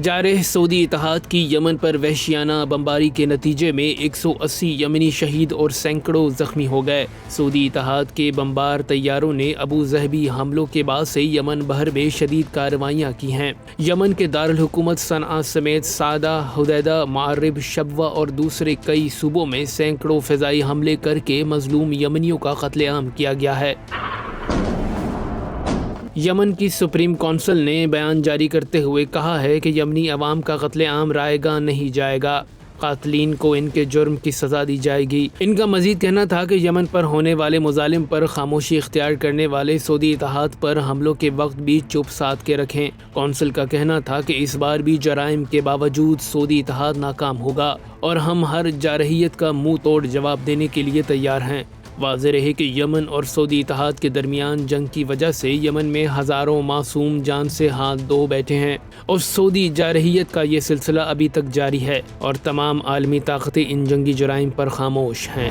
جارح سعودی اتحاد کی یمن پر وحشیانہ بمباری کے نتیجے میں 180 یمنی شہید اور سینکڑوں زخمی ہو گئے۔ سعودی اتحاد کے بمبار طیاروں نے ابو ظہبی حملوں کے بعد سے یمن بحر میں شدید کارروائیاں کی ہیں۔ یمن کے دارالحکومت صنعاء سمیت صعدہ، حدیدہ، معرب، شبوہ اور دوسرے کئی صوبوں میں سینکڑوں فضائی حملے کر کے مظلوم یمنیوں کا قتل عام کیا گیا ہے۔ یمن کی سپریم کونسل نے بیان جاری کرتے ہوئے کہا ہے کہ یمنی عوام کا قتل عام رائے گاں نہیں جائے گا، قاتلین کو ان کے جرم کی سزا دی جائے گی۔ ان کا مزید کہنا تھا کہ یمن پر ہونے والے مظالم پر خاموشی اختیار کرنے والے سعودی اتحاد پر حملوں کے وقت بھی چپ سادھ کے رکھیں۔ کونسل کا کہنا تھا کہ اس بار بھی جرائم کے باوجود سعودی اتحاد ناکام ہوگا اور ہم ہر جارحیت کا منہ توڑ جواب دینے کے لیے تیار ہیں۔ واضح رہے کہ یمن اور سعودی اتحاد کے درمیان جنگ کی وجہ سے یمن میں ہزاروں معصوم جان سے ہاتھ دھو بیٹھے ہیں اور سعودی جارحیت کا یہ سلسلہ ابھی تک جاری ہے اور تمام عالمی طاقتیں ان جنگی جرائم پر خاموش ہیں۔